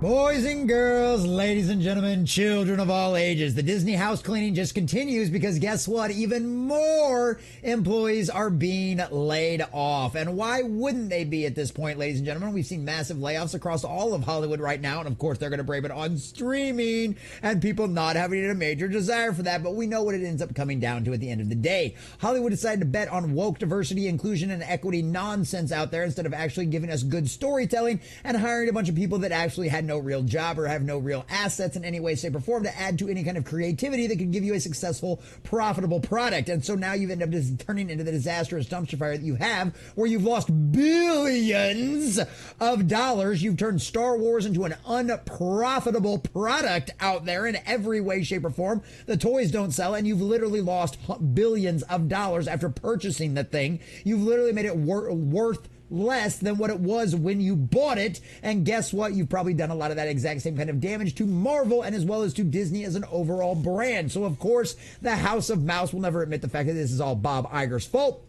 Boys and girls, ladies and gentlemen, children of all ages, the Disney house cleaning just continues because guess what? Even more employees are being laid off. And why wouldn't they be at this point, ladies and gentlemen? We've seen massive layoffs across all of Hollywood right now. And of course, they're going to blame it on streaming and people not having a major desire for that. But we know what it ends up coming down to at the end of the day. Hollywood decided to bet on woke diversity, inclusion, and equity nonsense out there instead of actually giving us good storytelling and hiring a bunch of people that actually had no real job or have no real assets in any way, shape, or form to add to any kind of creativity that could give you a successful, profitable product. And so now you've ended up just turning into the disastrous dumpster fire that you have, where you've lost billions of dollars. You've turned Star Wars into an unprofitable product out there in every way, shape, or form. The toys don't sell, and you've literally lost billions of dollars after purchasing the thing. You've literally made it worth less than what it was when you bought it. And guess what? You've probably done a lot of that exact same kind of damage to Marvel and as well as to Disney as an overall brand. So of course, the House of Mouse will never admit the fact that this is all Bob Iger's fault.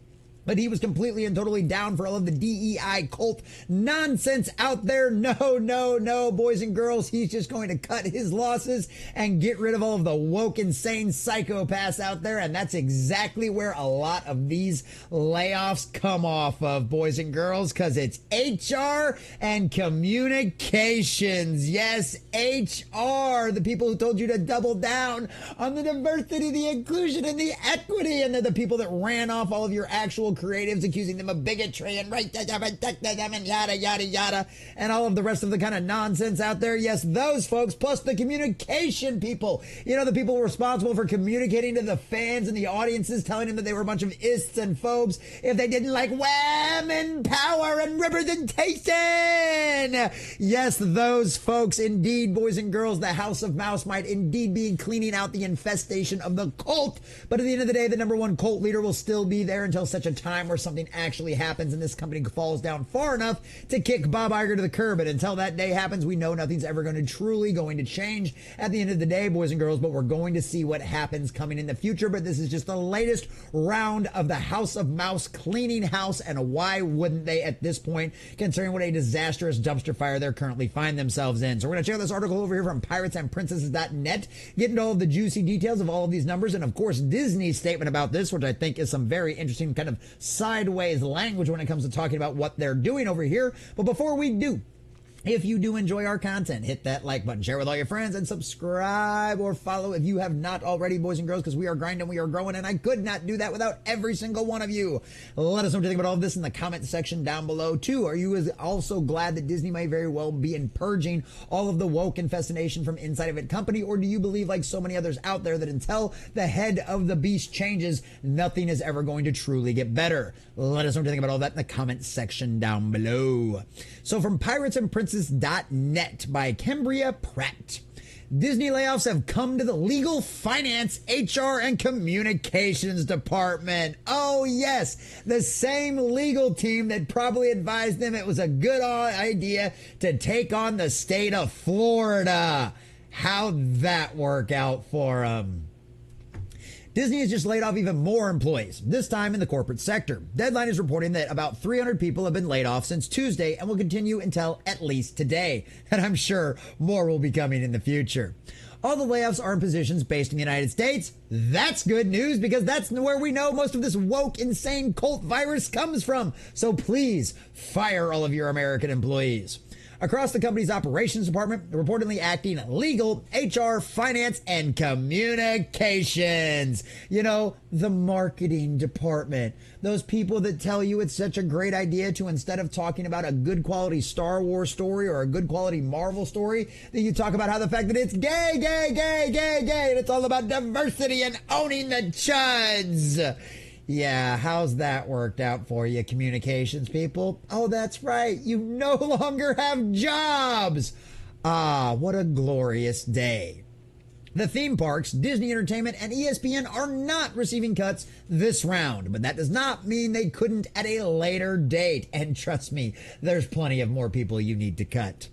But he was completely and totally down for all of the DEI cult nonsense out there. No, boys and girls. He's just going to cut his losses and get rid of all of the woke, insane psychopaths out there. And that's exactly where a lot of these layoffs come off of, boys and girls, because it's HR and communications. Yes, HR, the people who told you to double down on the diversity, the inclusion, and the equity. And they're the people that ran off all of your actual creatives, accusing them of bigotry and and yada, yada, yada, and all of the rest of the kind of nonsense out there. Yes, those folks, plus the communication people. You know, the people responsible for communicating to the fans and the audiences, telling them that they were a bunch of ists and phobes if they didn't like women power and representation. Yes, those folks, indeed, boys and girls, the House of Mouse might indeed be cleaning out the infestation of the cult. But at the end of the day, the number one cult leader will still be there until such a time where something actually happens and this company falls down far enough to kick Bob Iger to the curb. And until that day happens, we know nothing's ever going to truly going to change at the end of the day, boys and girls, but we're going to see what happens coming in the future. But this is just the latest round of the House of Mouse cleaning house, and why wouldn't they at this point, considering what a disastrous dumpster fire they're currently find themselves in. So we're going to check out this article over here from piratesandprincesses.net, get into all of the juicy details of all of these numbers, and of course Disney's statement about this, which I think is some very interesting kind of sideways language when it comes to talking about what they're doing over here. But before we do, if you do enjoy our content, hit that like button, share with all your friends, and subscribe or follow if you have not already, boys and girls, because we are grinding, we are growing, and I could not do that without every single one of you. Let us know what you think about all of this in the comment section down below, too. Are you also glad that Disney may very well be purging all of the woke infestation from inside of its company, or do you believe, like so many others out there, that until the head of the beast changes, nothing is ever going to truly get better? Let us know what you think about all that in the comment section down below. So from piratesandprincesses.net by Cambria Pratt. Disney layoffs have come to the legal, finance, HR, and communications department. Oh, yes, the same legal team that probably advised them it was a good idea to take on the state of Florida. How'd that work out for them? Disney has just laid off even more employees, this time in the corporate sector. Deadline is reporting that about 300 people have been laid off since Tuesday and will continue until at least today. And I'm sure more will be coming in the future. All the layoffs are in positions based in the United States. That's good news because that's where we know most of this woke, insane cult virus comes from. So please fire all of your American employees. Across the company's operations department, reportedly acting legal, HR, finance, and communications. You know, the marketing department. Those people that tell you it's such a great idea to, instead of talking about a good quality Star Wars story or a good quality Marvel story, that you talk about how the fact that it's gay, and it's all about diversity and owning the chuds. Yeah, how's that worked out for you, communications people? Oh, that's right. You no longer have jobs. Ah, what a glorious day. The theme parks, Disney Entertainment, and ESPN are not receiving cuts this round, but that does not mean they couldn't at a later date. And trust me, there's plenty of more people you need to cut.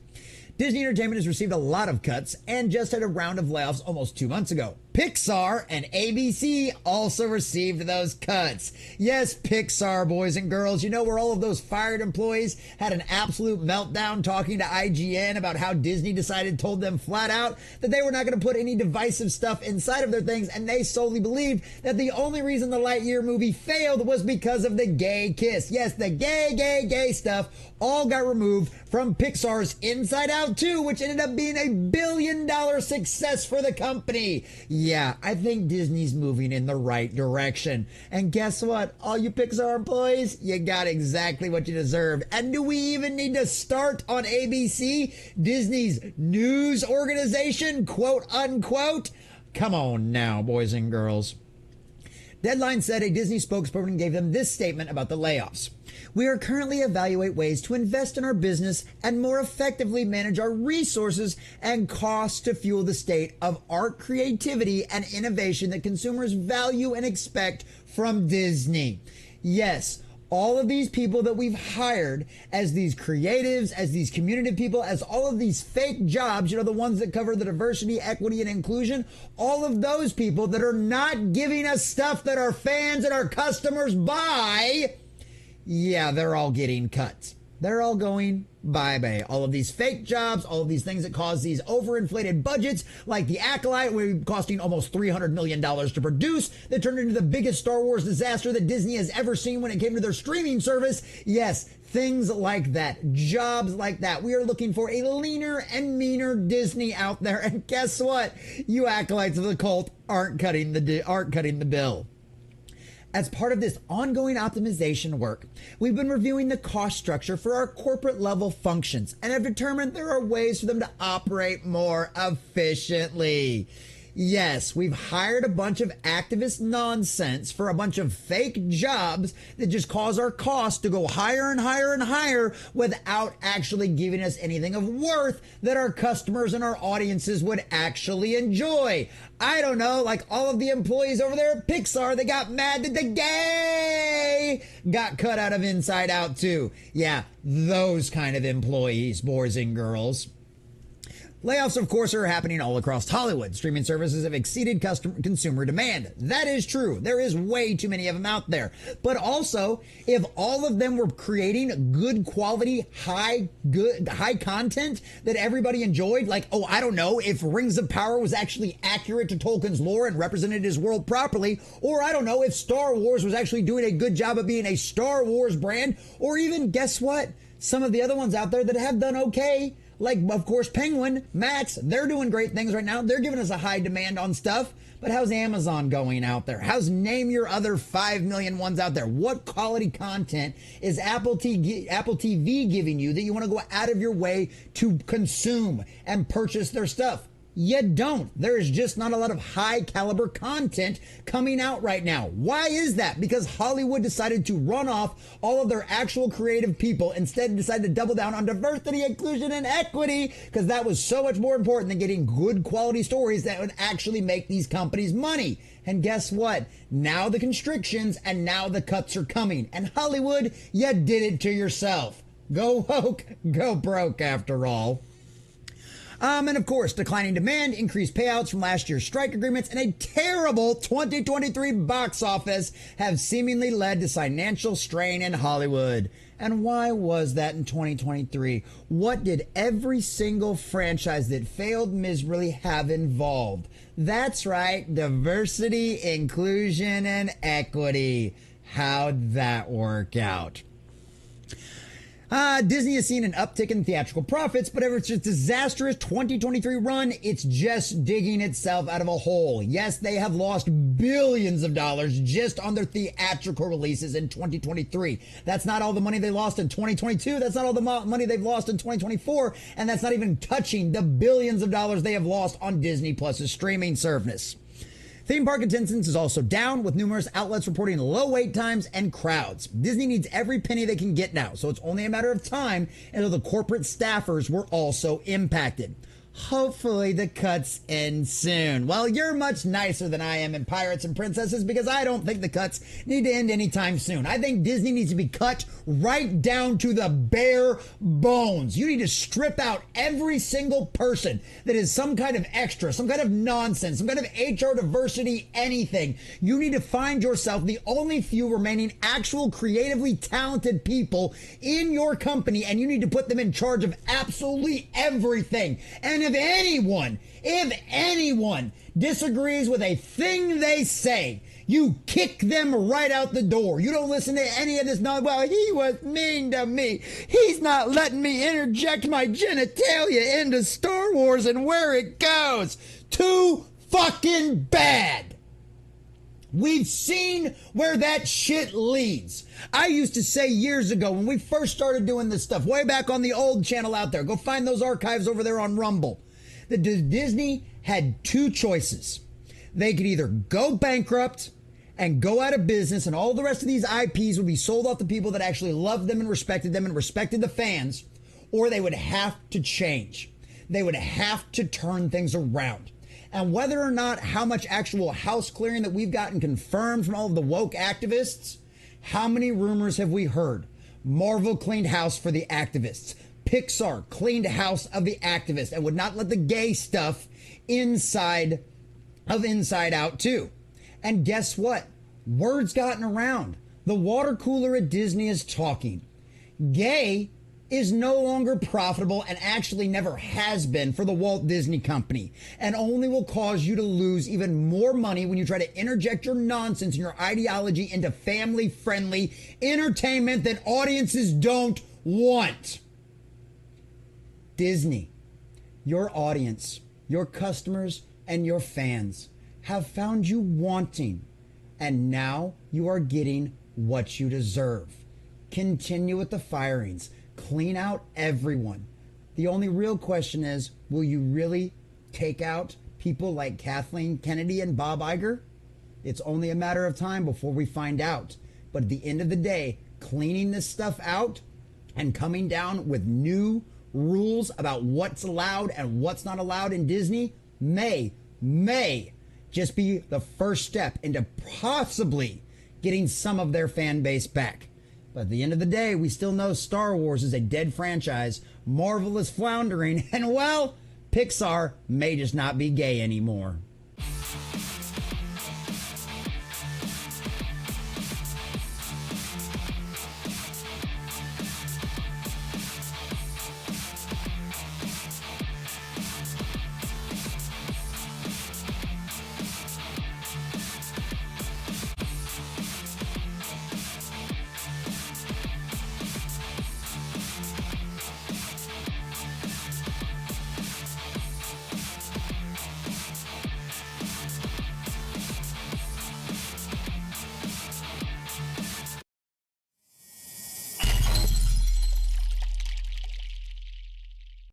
Disney Entertainment has received a lot of cuts and just had a round of layoffs almost 2 months ago. Pixar and ABC also received those cuts. Yes, Pixar, boys and girls, you know where all of those fired employees had an absolute meltdown talking to IGN about how Disney told them flat out that they were not going to put any divisive stuff inside of their things, and they solely believed that the only reason the Lightyear movie failed was because of the gay kiss. Yes, the gay stuff all got removed from Pixar's Inside Out 2, which ended up being $1 billion success for the company. Yeah, I think Disney's moving in the right direction. And guess what? All you Pixar employees, you got exactly what you deserve. And do we even need to start on ABC, Disney's news organization, quote unquote? Come on now, boys and girls. Deadline said a Disney spokesperson gave them this statement about the layoffs. We are currently evaluating ways to invest in our business and more effectively manage our resources and costs to fuel the state of art, creativity, and innovation that consumers value and expect from Disney. Yes, all of these people that we've hired as these creatives, as these community people, as all of these fake jobs, you know, the ones that cover the diversity, equity, and inclusion, all of those people that are not giving us stuff that our fans and our customers buy, yeah, they're all getting cut. They're all going bye-bye. All of these fake jobs, all of these things that cause these overinflated budgets, like The Acolyte, costing almost $300 million to produce, that turned into the biggest Star Wars disaster that Disney has ever seen when it came to their streaming service. Yes, things like that, jobs like that. We are looking for a leaner and meaner Disney out there. And guess what? You acolytes of the cult aren't cutting the bill. As part of this ongoing optimization work, we've been reviewing the cost structure for our corporate level functions and have determined there are ways for them to operate more efficiently. Yes, we've hired a bunch of activist nonsense for a bunch of fake jobs that just cause our costs to go higher and higher and higher without actually giving us anything of worth that our customers and our audiences would actually enjoy. I don't know, like all of the employees over there at Pixar that got mad that the gay got cut out of Inside Out 2. Yeah, those kind of employees, boys and girls. Layoffs, of course, are happening all across Hollywood. Streaming services have exceeded consumer demand. That is true. There is way too many of them out there. But also, if all of them were creating good quality, high content that everybody enjoyed, like, oh, I don't know, if Rings of Power was actually accurate to Tolkien's lore and represented his world properly, or I don't know, if Star Wars was actually doing a good job of being a Star Wars brand, or even, guess what? Some of the other ones out there that have done okay, like, of course, Penguin, Max, they're doing great things right now. They're giving us a high demand on stuff. But how's Amazon going out there? How's name your other 5 million ones out there? What quality content is Apple TV giving you that you want to go out of your way to consume and purchase their stuff? You don't. There is just not a lot of high caliber content coming out right now. Why is that? Because Hollywood decided to run off all of their actual creative people, instead decided to double down on diversity, inclusion, and equity, because that was so much more important than getting good quality stories that would actually make these companies money. And guess what? Now the constrictions and now the cuts are coming. And Hollywood, you did it to yourself. Go woke, go broke after all. And of course, declining demand, increased payouts from last year's strike agreements, and a terrible 2023 box office have seemingly led to financial strain in Hollywood. And why was that in 2023? What did every single franchise that failed miserably have involved? That's right, diversity, inclusion, and equity. How'd that work out? Disney has seen an uptick in theatrical profits, but ever since its disastrous 2023 run, it's just digging itself out of a hole. Yes, they have lost billions of dollars just on their theatrical releases in 2023. That's not all the money they lost in 2022. That's not all the money they've lost in 2024. And that's not even touching the billions of dollars they have lost on Disney Plus's streaming service. Theme park attendance is also down, with numerous outlets reporting low wait times and crowds. Disney needs every penny they can get now, so it's only a matter of time until the corporate staffers were also impacted. hopefully the cuts end soon. Well, you're much nicer than I am in Pirates and Princesses because I don't think the cuts need to end anytime soon. I think Disney needs to be cut right down to the bare bones. You need to strip out every single person that is some kind of extra, some kind of nonsense, some kind of HR diversity, anything. You need to find yourself the only few remaining actual creatively talented people in your company, and you need to put them in charge of absolutely everything. And if anyone disagrees with a thing they say, you kick them right out the door. You don't listen to any of this. No, well, he was mean to me. He's not letting me interject my genitalia into Star Wars and where it goes. Too fucking bad. We've seen where that shit leads. I used to say years ago when we first started doing this stuff, way back on the old channel out there, go find those archives over there on Rumble, that Disney had two choices. They could either go bankrupt and go out of business and all the rest of these IPs would be sold off to people that actually loved them and respected the fans, or they would have to change. They would have to turn things around. And whether or not how much actual house clearing that we've gotten confirmed from all of the woke activists, how many rumors have we heard? Marvel cleaned house for the activists. Pixar cleaned house of the activists and would not let the gay stuff inside Out too. And guess what? Word's gotten around. The water cooler at Disney is talking. Gay is no longer profitable and actually never has been for the Walt Disney Company, and only will cause you to lose even more money when you try to interject your nonsense and your ideology into family-friendly entertainment that audiences don't want. Disney, your audience, your customers, and your fans have found you wanting, and now you are getting what you deserve. Continue with the firings. Clean out everyone. The only real question is, will you really take out people like Kathleen Kennedy and Bob Iger? It's only a matter of time before we find out. But at the end of the day, cleaning this stuff out and coming down with new rules about what's allowed and what's not allowed in Disney may just be the first step into possibly getting some of their fan base back. But at the end of the day, we still know Star Wars is a dead franchise, Marvel is floundering, and well, Pixar may just not be gay anymore.